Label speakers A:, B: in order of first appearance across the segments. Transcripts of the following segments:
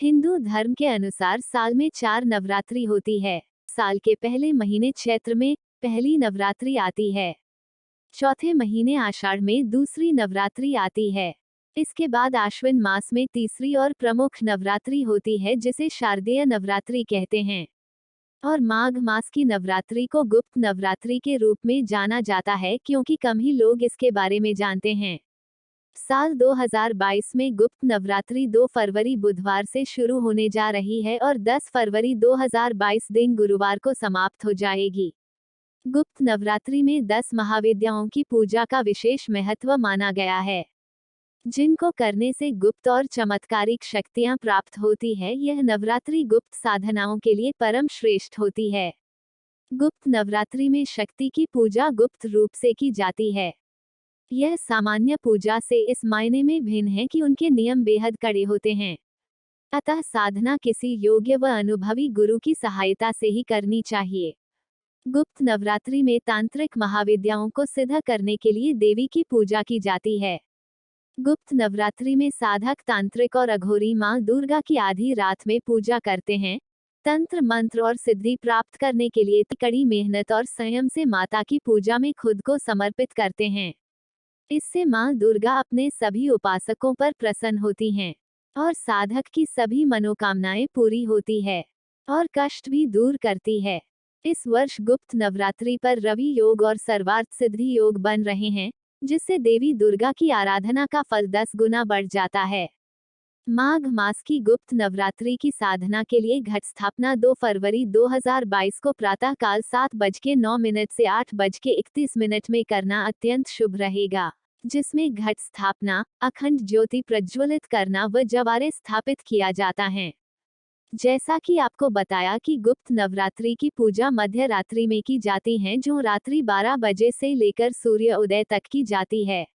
A: हिंदू धर्म के अनुसार साल में 4 नवरात्रि होती है। साल के पहले महीने चैत्र में पहली नवरात्रि आती है। चौथे महीने आषाढ़ में दूसरी नवरात्रि आती है। इसके बाद आश्विन मास में तीसरी और प्रमुख नवरात्रि होती है जिसे शारदीय नवरात्रि कहते हैं। और माघ मास की नवरात्रि को गुप्त नवरात्रि के रूप में जाना जाता है क्योंकि कम ही लोग इसके बारे में जानते हैं। साल 2022 में गुप्त नवरात्रि 2 फरवरी बुधवार से शुरू होने जा रही है और 10 फरवरी 2022 दिन गुरुवार को समाप्त हो जाएगी। गुप्त नवरात्रि में 10 महाविद्याओं की पूजा का विशेष महत्व माना गया है, जिनको करने से गुप्त और चमत्कारिक शक्तियां प्राप्त होती है। यह नवरात्रि गुप्त साधनाओं के लिए परम श्रेष्ठ होती है। गुप्त नवरात्रि में शक्ति की पूजा गुप्त रूप से की जाती है। यह सामान्य पूजा से इस मायने में भिन्न है कि उनके नियम बेहद कड़े होते हैं, अतः साधना किसी योग्य व अनुभवी गुरु की सहायता से ही करनी चाहिए। गुप्त नवरात्रि में तांत्रिक महाविद्याओं को सिद्ध करने के लिए देवी की पूजा की जाती है। गुप्त नवरात्रि में साधक तांत्रिक और अघोरी मां दुर्गा की आधी रात में पूजा करते हैं। तंत्र मंत्र और सिद्धि प्राप्त करने के लिए कड़ी मेहनत और संयम से माता की पूजा में खुद को समर्पित करते हैं। इससे मां दुर्गा अपने सभी उपासकों पर प्रसन्न होती हैं और साधक की सभी मनोकामनाएं पूरी होती है और कष्ट भी दूर करती है। इस वर्ष गुप्त नवरात्रि पर रवि योग और सर्वार्थ सिद्धि योग बन रहे हैं, जिससे देवी दुर्गा की आराधना का फल 10 गुना बढ़ जाता है। माघ मास की गुप्त नवरात्रि की साधना के लिए घट स्थापना 2 फरवरी 2022 को प्रातः काल 7:09 से 8:31 में करना अत्यंत शुभ रहेगा, जिसमें घट स्थापना, अखंड ज्योति प्रज्वलित करना व जवारे स्थापित किया जाता है। जैसा कि आपको बताया कि गुप्त नवरात्रि की पूजा मध्य रात्रि में की जाती है, जो रात्रि 12 बजे से लेकर सूर्य उदय तक की जाती है।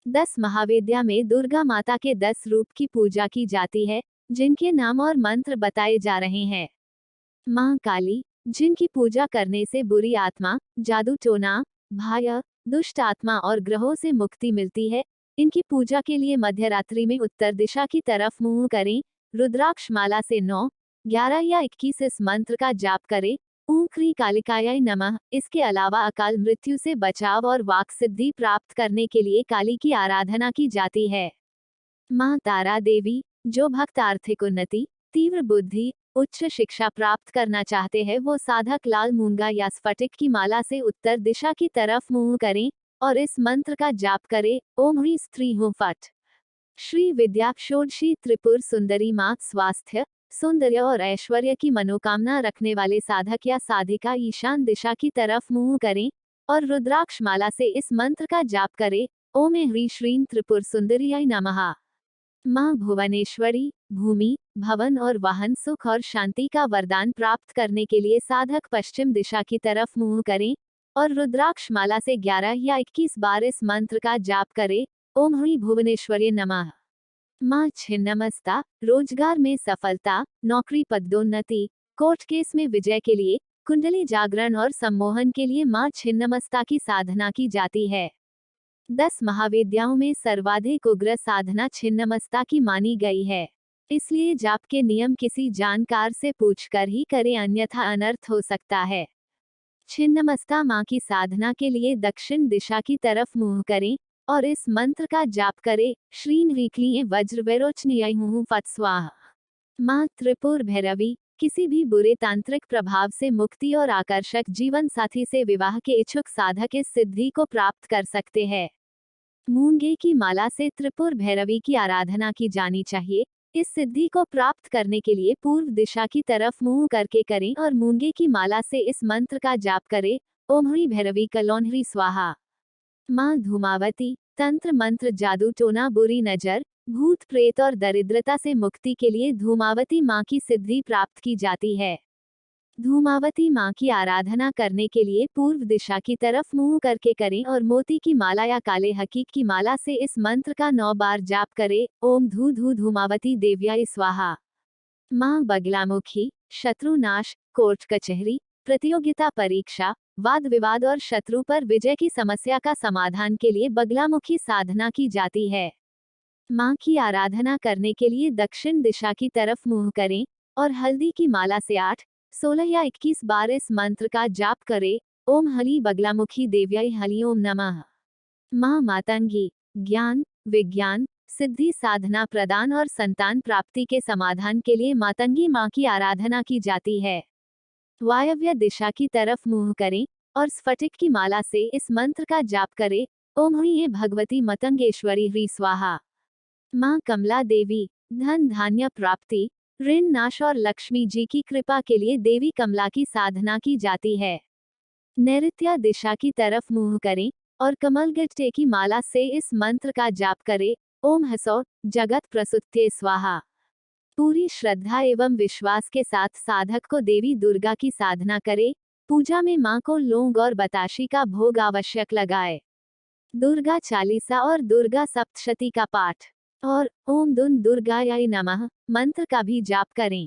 A: 10 महाविद्या में दुर्गा माता के 10 रूप की पूजा की जाती है, जिनके नाम और मंत्र बताए जा रहे हैं। मां काली, जिनकी पूजा करने से बुरी आत्मा, जादू टोना, भय, दुष्ट आत्मा और ग्रहों से मुक्ति मिलती है। इनकी पूजा के लिए मध्यरात्रि में उत्तर दिशा की तरफ मुंह करें। रुद्राक्ष माला से 9, 11 या 21 इस मंत्र का जाप करें। ओम क्री कालिकायाय नमः। इसके अलावा अकाल मृत्यु से बचाव और वाक सिद्धि प्राप्त करने के लिए काली की आराधना की जाती है। मां तारा देवी, जो भक्त आर्थिक उन्नति, तीव्र बुद्धि, उच्च शिक्षा प्राप्त करना चाहते हैं, वो साधक लाल मूंगा या स्फटिक की माला से उत्तर दिशा की तरफ मुंह करें और इस मंत्र का जाप करें। ओम ह्रीं स्त्री हूं फट। श्री विद्या षोडशी त्रिपुर सुंदरी मां स्वास्थ्य, सौंदर्य और ऐश्वर्य की मनोकामना रखने वाले साधक या साधिका ईशान दिशा की तरफ मुंह करें और रुद्राक्ष माला से इस मंत्र का जाप करें। ओम ह्रीं श्रीं त्रिपुर सुंदरियाय नमः। मां भुवनेश्वरी, भूमि, भवन और वाहन, सुख और शांति का वरदान प्राप्त करने के लिए साधक पश्चिम दिशा की तरफ मुंह करें और रुद्राक्ष माला से 11 या 21 बार इस मंत्र का जाप करें। ओम ह्रीं भुवनेश्वरी नमः। मां छिन्नमस्ता, रोजगार में सफलता, नौकरी पदोन्नति, कोर्ट केस में विजय के लिए, कुंडली जागरण और सम्मोहन के लिए मां छिन्नमस्ता की साधना की जाती है। 10 महाविद्याओं में सर्वाधिक उग्र साधना छिन्नमस्ता की मानी गई है, इसलिए जाप के नियम किसी जानकार से पूछकर ही करें, अन्यथा अनर्थ हो सकता है। छिन्नमस्ता मां की साधना के लिए दक्षिण दिशा की तरफ मुंह करें और इस मंत्र का जाप करें। श्रीं ह्रीं क्लीं वज्रवैरोचनीय हूं फट स्वाहा। मां त्रिपुर भैरवी, किसी भी बुरे तांत्रिक प्रभाव से मुक्ति और आकर्षक जीवन साथी से विवाह के इच्छुक साधक इस सिद्धि को प्राप्त कर सकते हैं। मूंगे की माला से त्रिपुर भैरवी की आराधना की जानी चाहिए। इस सिद्धि को प्राप्त करने के लिए पूर्व दिशा की तरफ मुंह करके करें और मूंगे की माला से इस मंत्र का जाप करें। ओम ह्रीं भैरवी कलौन ह्रीं स्वाहा। मां धूमावती, तंत्र मंत्र, जादू टोना, बुरी नजर, भूत प्रेत और दरिद्रता से मुक्ति के लिए धूमावती मां की सिद्धि प्राप्त की जाती है। धूमावती मां की आराधना करने के लिए पूर्व दिशा की तरफ मुंह करके करें और मोती की माला या काले हकीक की माला से इस मंत्र का 9 बार जाप करें। ओम धू धू धूमावती देव्याय स्वाहा। मां बगलामुखी, शत्रुनाश, कोर्ट कचहरी, प्रतियोगिता परीक्षा, वाद विवाद और शत्रु पर विजय की समस्या का समाधान के लिए बगलामुखी साधना की जाती है। माँ की आराधना करने के लिए दक्षिण दिशा की तरफ मुंह करें और हल्दी की माला से 8, 16 या 21 बार इस मंत्र का जाप करें। ओम हली बगलामुखी देव्याय हरि ओम नमः। माँ मातंगी ज्ञान, विज्ञान, सिद्धि, साधना प्रदान और संतान प्राप्ति के समाधान के लिए मातंगी माँ की आराधना की जाती है। वायव्य दिशा की तरफ मुंह करें और स्फटिक की माला से इस मंत्र का जाप करें। ओम ह्रीं भगवती मतंगेश्वरी ह्री स्वाहा। माँ कमला देवी धन धान्य प्राप्ति, ऋण नाश और लक्ष्मी जी की कृपा के लिए देवी कमला की साधना की जाती है। नैऋत्य दिशा की तरफ मुंह करें और कमलगट्टे की माला से इस मंत्र का जाप करें। ओम हसौ जगत प्रसुत्ते स्वाहा। पूरी श्रद्धा एवं विश्वास के साथ साधक को देवी दुर्गा की साधना करे। पूजा में मां को लौंग और बताशी का भोग आवश्यक लगाए। दुर्गा चालीसा और दुर्गा सप्तशती का पाठ और ओम दुन दुर्गायै नमः मंत्र का भी जाप करें।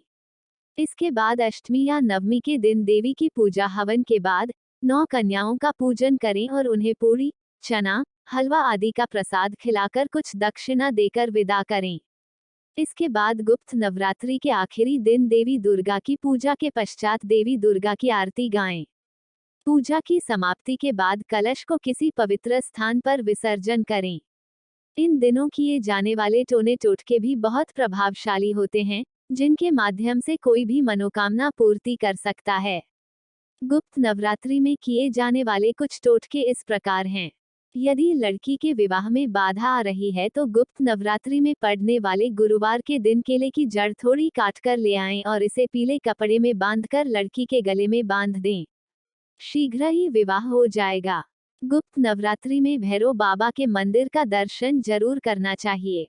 A: इसके बाद अष्टमी या नवमी के दिन देवी की पूजा हवन के बाद 9 कन्याओं का पूजन करें और उन्हें पूरी, चना, हलवा आदि का प्रसाद खिलाकर कुछ दक्षिणा देकर विदा करें। इसके बाद गुप्त नवरात्रि के आखिरी दिन देवी दुर्गा की पूजा के पश्चात देवी दुर्गा की आरती गाएं। पूजा की समाप्ति के बाद कलश को किसी पवित्र स्थान पर विसर्जन करें। इन दिनों किए जाने वाले टोने टोटके भी बहुत प्रभावशाली होते हैं, जिनके माध्यम से कोई भी मनोकामना पूर्ति कर सकता है। गुप्त नवरात्रि में किए जाने वाले कुछ टोटके इस प्रकार हैं। यदि लड़की के विवाह में बाधा आ रही है तो गुप्त नवरात्रि में पड़ने वाले गुरुवार के दिन केले की जड़ थोड़ी काटकर ले आएं और इसे पीले कपड़े में बांधकर लड़की के गले में बांध दें। शीघ्र ही विवाह हो जाएगा। गुप्त नवरात्रि में भैरव बाबा के मंदिर का दर्शन जरूर करना चाहिए।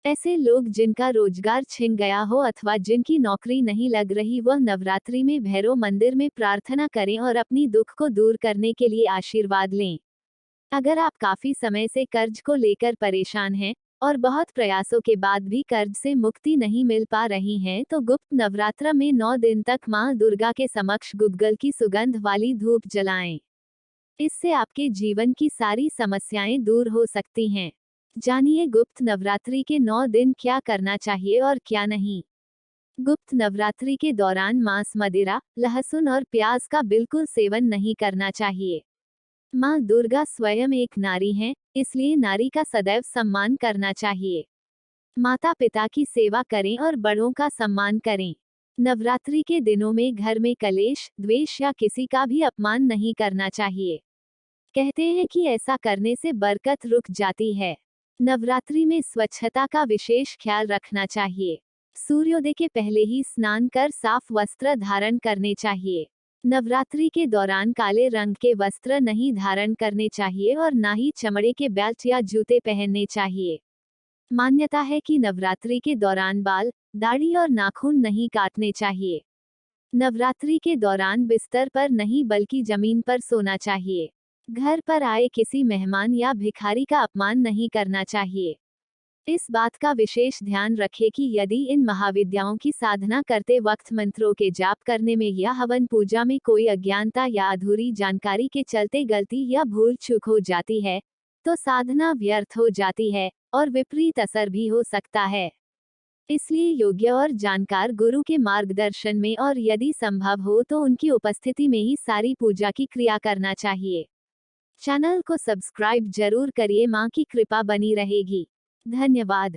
A: ऐसे लोग जिनका रोजगार छिन गया हो अथवा जिनकी नौकरी नहीं लग रही, वह नवरात्रि में भैरव मंदिर में प्रार्थना करें और अपनी दुख को दूर करने के लिए आशीर्वाद लें। अगर आप काफी समय से कर्ज को लेकर परेशान हैं और बहुत प्रयासों के बाद भी कर्ज से मुक्ति नहीं मिल पा रही हैं, तो गुप्त नवरात्र में 9 दिन तक मां दुर्गा के समक्ष गुग्गल की सुगंध वाली धूप जलाएं। इससे आपके जीवन की सारी समस्याएं दूर हो सकती हैं। जानिए गुप्त नवरात्रि के 9 दिन क्या करना चाहिए और क्या नहीं। गुप्त नवरात्रि के दौरान मांस, मदिरा, लहसुन और प्याज का बिल्कुल सेवन नहीं करना चाहिए। मां दुर्गा स्वयं एक नारी हैं, इसलिए नारी का सदैव सम्मान करना चाहिए। माता पिता की सेवा करें और बड़ों का सम्मान करें। नवरात्रि के दिनों में घर में कलेश, द्वेष या किसी का भी अपमान नहीं करना चाहिए। कहते हैं कि ऐसा करने से बरकत रुक जाती है। नवरात्रि में स्वच्छता का विशेष ख्याल रखना चाहिए। सूर्योदय के पहले ही स्नान कर साफ वस्त्र धारण करने चाहिए। नवरात्रि के दौरान काले रंग के वस्त्र नहीं धारण करने चाहिए और ना ही चमड़े के बेल्ट या जूते पहनने चाहिए। मान्यता है कि नवरात्रि के दौरान बाल, दाढ़ी और नाखून नहीं काटने चाहिए। नवरात्रि के दौरान बिस्तर पर नहीं बल्कि जमीन पर सोना चाहिए। घर पर आए किसी मेहमान या भिखारी का अपमान नहीं करना चाहिए। इस बात का विशेष ध्यान रखें कि यदि इन महाविद्याओं की साधना करते वक्त मंत्रों के जाप करने में या हवन पूजा में कोई अज्ञानता या अधूरी जानकारी के चलते गलती या भूल चूक हो जाती है, तो साधना व्यर्थ हो जाती है और विपरीत असर भी हो सकता है। इसलिए योग्य और जानकार गुरु के मार्गदर्शन में और यदि संभव हो तो उनकी उपस्थिति में ही सारी पूजा की क्रिया करना चाहिए। चैनल को सब्सक्राइब जरूर करिए, मां की कृपा बनी रहेगी। धन्यवाद।